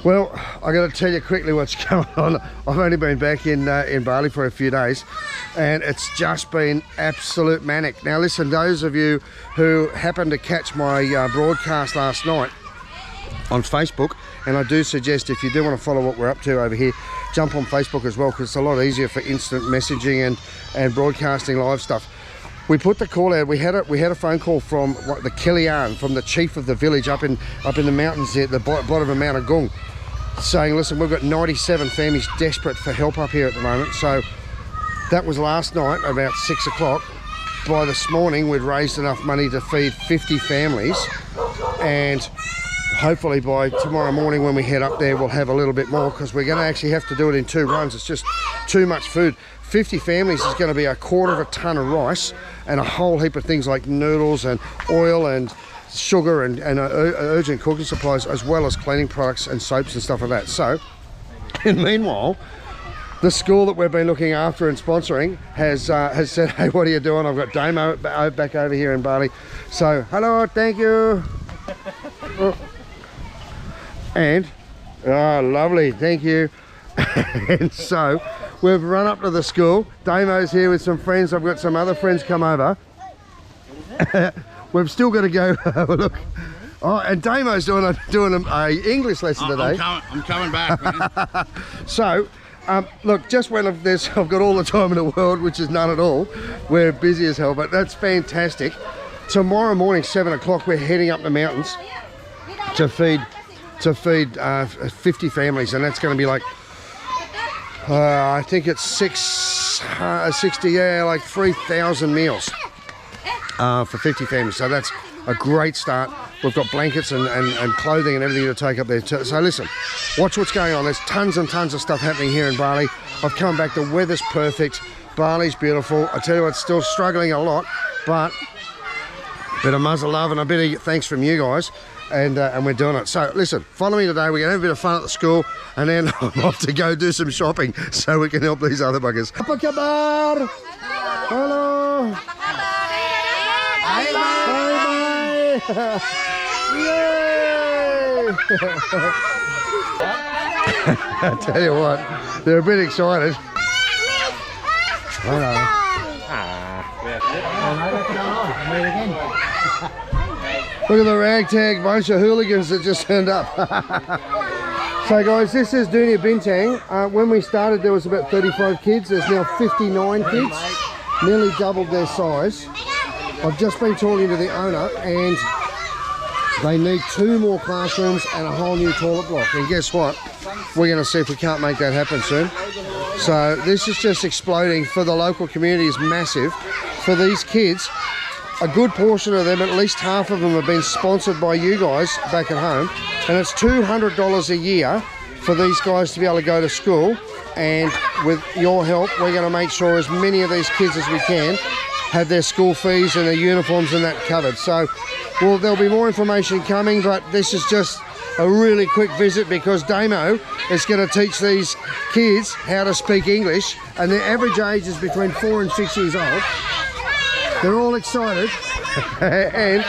Well, I got to tell you quickly what's going on. I've only been back in Bali for a few days, and it's just been absolute manic. Now listen, those of you who happened to catch my broadcast last night on Facebook, and I do suggest if you do want to follow what we're up to over here, jump on Facebook as well, because it's a lot easier for instant messaging and broadcasting live stuff. We put the call out. We had a phone call from the Kilian, from the chief of the village up in the mountains there, at the bottom of Mount Agung, saying, listen, we've got 97 families desperate for help up here at the moment. So that was last night about 6 o'clock. By this morning we'd raised enough money to feed 50 families, and hopefully by tomorrow morning when we head up there we'll have a little bit more, because we're going to actually have to do it in 2 runs. It's just too much food. 50 families is going to be 1/4 of a ton of rice and a whole heap of things like noodles and oil and sugar and urgent cooking supplies, as well as cleaning products and soaps and stuff like that. So, and meanwhile, the school that we've been looking after and sponsoring has said, hey, what are you doing? I've got Damo back over here in Bali. So, hello, thank you. And, oh, lovely, thank you. And so, we've run up to the school. Damo's here with some friends. I've got some other friends come over. We've still got to go have a look. Oh, and Damo's doing a English lesson today. I'm coming back, man. So, look, just when I've got all the time in the world, which is none at all. We're busy as hell, but that's fantastic. Tomorrow morning, 7 o'clock, we're heading up the mountains to feed 50 families, and that's going to be like, I think it's 60, yeah, like 3,000 meals for 50 families. So that's a great start. We've got blankets and clothing and everything to take up there. So listen, watch what's going on. There's tons and tons of stuff happening here in Bali. I've come back, the weather's perfect. Bali's beautiful. I tell you what, it's still struggling a lot, but a bit of muzzle love and a bit of thanks from you guys. And we're doing it. So listen, follow me today. We're going to have a bit of fun at the school, and then I'm off to go do some shopping so we can help these other buggers. Apa kabar? Hello. Bye bye. Yay! I tell you what, they're a bit excited. Hello. Look at the ragtag bunch of hooligans that just turned up. So guys, this is Dunia Bintang. When we started there was about 35 kids. There's now 59 kids, nearly doubled their size. I've just been talking to the owner, and they need 2 more classrooms and a whole new toilet block. And guess what? We're going to see if we can't make that happen soon. So this is just exploding. For the local community is massive. For these kids, a good portion of them, at least half of them, have been sponsored by you guys back at home, and it's $200 a year for these guys to be able to go to school. And with your help, we're going to make sure as many of these kids as we can have their school fees and their uniforms and that covered. So, well, there'll be more information coming, but this is just a really quick visit because Damo is going to teach these kids how to speak English, and their average age is between 4 and 6 years old. They're all excited, and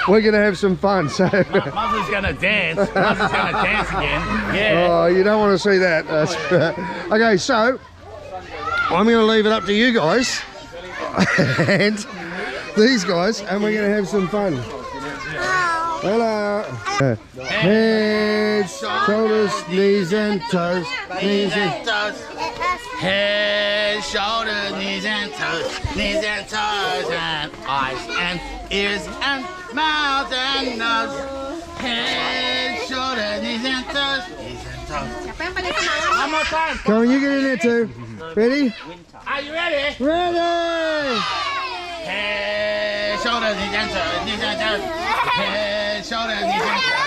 we're going to have some fun. So Muzzy's going to dance. Muzzy's going to dance again. Yeah. Oh, you don't want to see that. Okay, so I'm going to leave it up to you guys and these guys, and we're going to have some fun. Hello. Head, shoulders, knees and toes. Knees and toes. Head, shoulders, knees and toes, and eyes and ears and mouth and nose. Head, shoulders, knees and toes, One more time. Come on, you get in there too. Ready? Are you ready? Ready! Head, shoulders, knees and toes, Head, shoulders, knees and toes.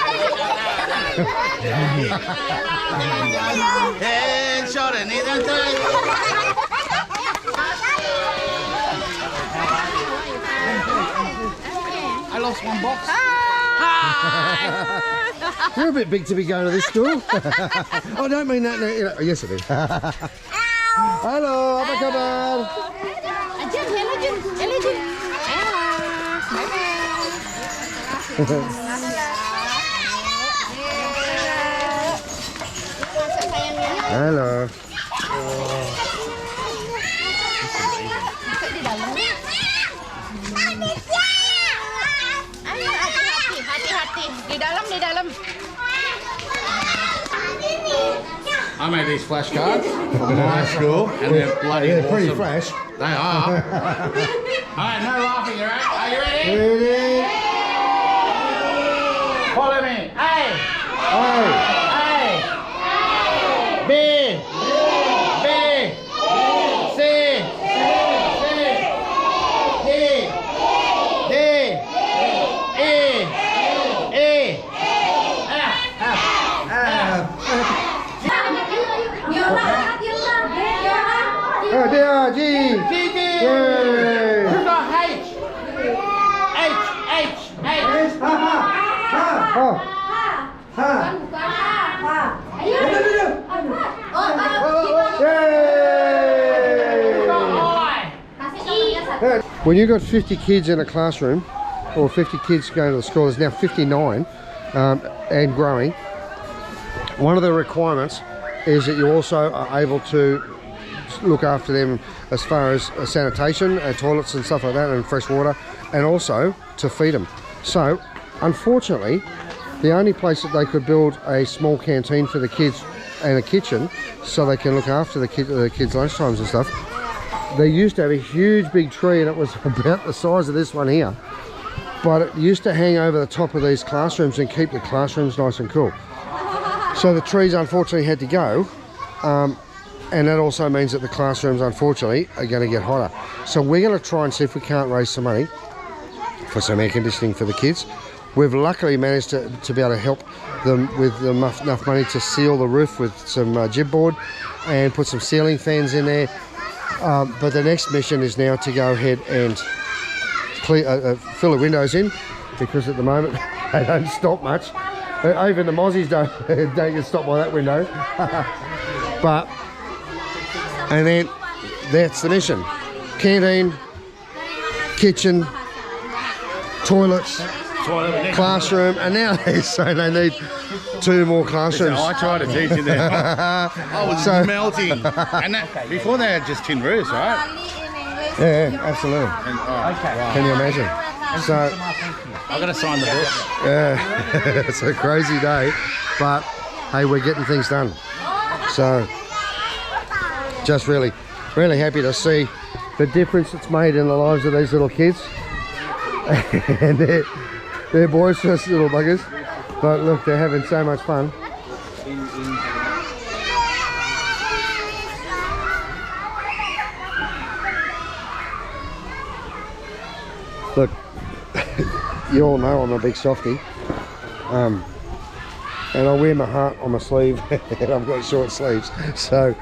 Head, shoulders, knees and toes. I lost one box. Hi! You're a bit big to be going to this school. I don't mean that. No, yes, it is. Hello, apa kabar? Hello. Hati-hati. Di dalam. I made these flashcards from high school, and they're bloody awesome. Pretty fresh. They are. Alright, no laughing, alright? Are you ready? Ready? Follow me. A. Hey. A. B. B. C. D. D. E. E. Oh, dear, G. G. Yay. Who's got H? H. Yay. When you've got 50 kids in a classroom, or 50 kids going to the school, there's now 59 and growing. One of the requirements is that you also are able to look after them as far as sanitation, toilets and stuff like that, and fresh water, and also to feed them. So, unfortunately, the only place that they could build a small canteen for the kids and a kitchen so they can look after the kids' lunchtimes and stuff, they used to have a huge big tree, and it was about the size of this one here, but it used to hang over the top of these classrooms and keep the classrooms nice and cool. So the trees unfortunately had to go, and that also means that the classrooms unfortunately are going to get hotter. So we're going to try and see if we can't raise some money for some air conditioning for the kids. We've luckily managed to be able to help them with enough money to seal the roof with some jib board and put some ceiling fans in there. But the next mission is now to go ahead and fill the windows in, because at the moment they don't stop much. Even the mozzies don't get stopped by that window. And then that's the mission: canteen, kitchen, toilets, classroom, and now they're saying they need 2 more classrooms. I tried to teach you there. I was melting. And that, before they had just tin roofs, right? Yeah, absolutely. Can you imagine? So I've got to sign the book. yeah, it's a crazy day, but hey, we're getting things done. So just really happy to see the difference it's made in the lives of these little kids. And they're boisterous little buggers, but look, they're having so much fun. Look, you all know I'm a big softie, and I wear my heart on my sleeve, and I've got short sleeves. So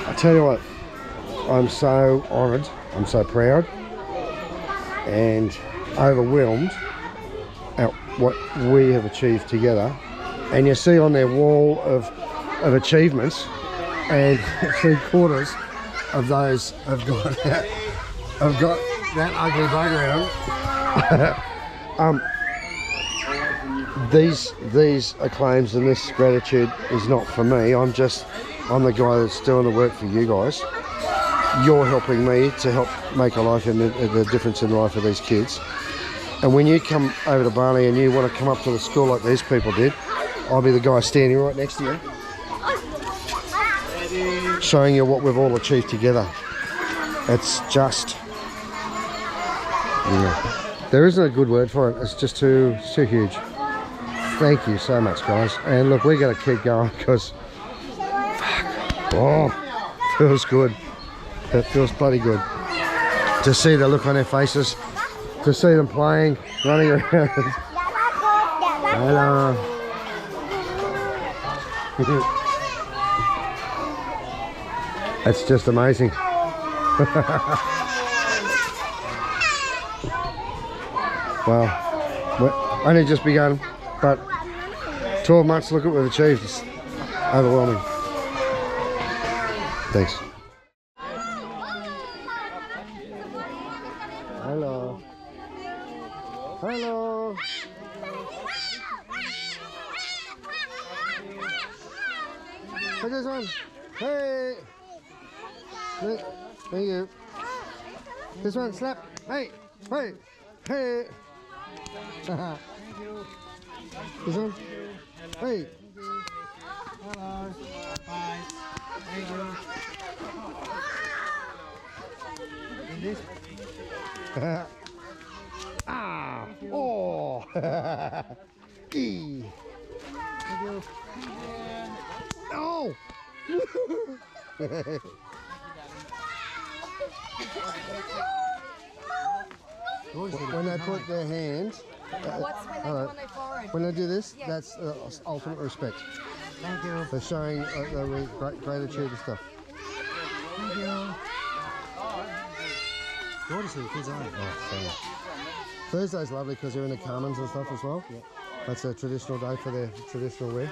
I tell you what, I'm so honoured, I'm so proud and overwhelmed at what we have achieved together. And you see on their wall of achievements, and 3/4 of those have got that ugly bugger in them. These acclaims and this gratitude is not for me. I'm the guy that's doing the work for you guys. You're helping me to help make a life in the difference in the life of these kids. And when you come over to Bali and you want to come up to the school like these people did, I'll be the guy standing right next to you, showing you what we've all achieved together. It's just, there isn't a good word for it. It's just too huge. Thank you so much, guys. And look, we're going to keep going because, feels good. It feels bloody good to see the look on their faces, to see them playing, running around. Hello. It's just amazing. Well, we've only just begun, but 12 months, look at what we've achieved. It's overwhelming. Thanks. Hello. Hello. Hey, this one. Hey. Thank you. This one, slap. Hey. Hey. Hey. Thank you. This one. Hey. Hello. Bye. Thank you. And this? Ah. Oh. E. Thank you. Oh. When they put their hands, What's when they forward? when they do this, that's ultimate respect. Thank you. They're showing gratitude and stuff. Thank you. Gorgeous little kids, aren't they? Oh, Thursday's lovely because they're in the Carmens and stuff as well. Yeah. That's a traditional day for their traditional wear.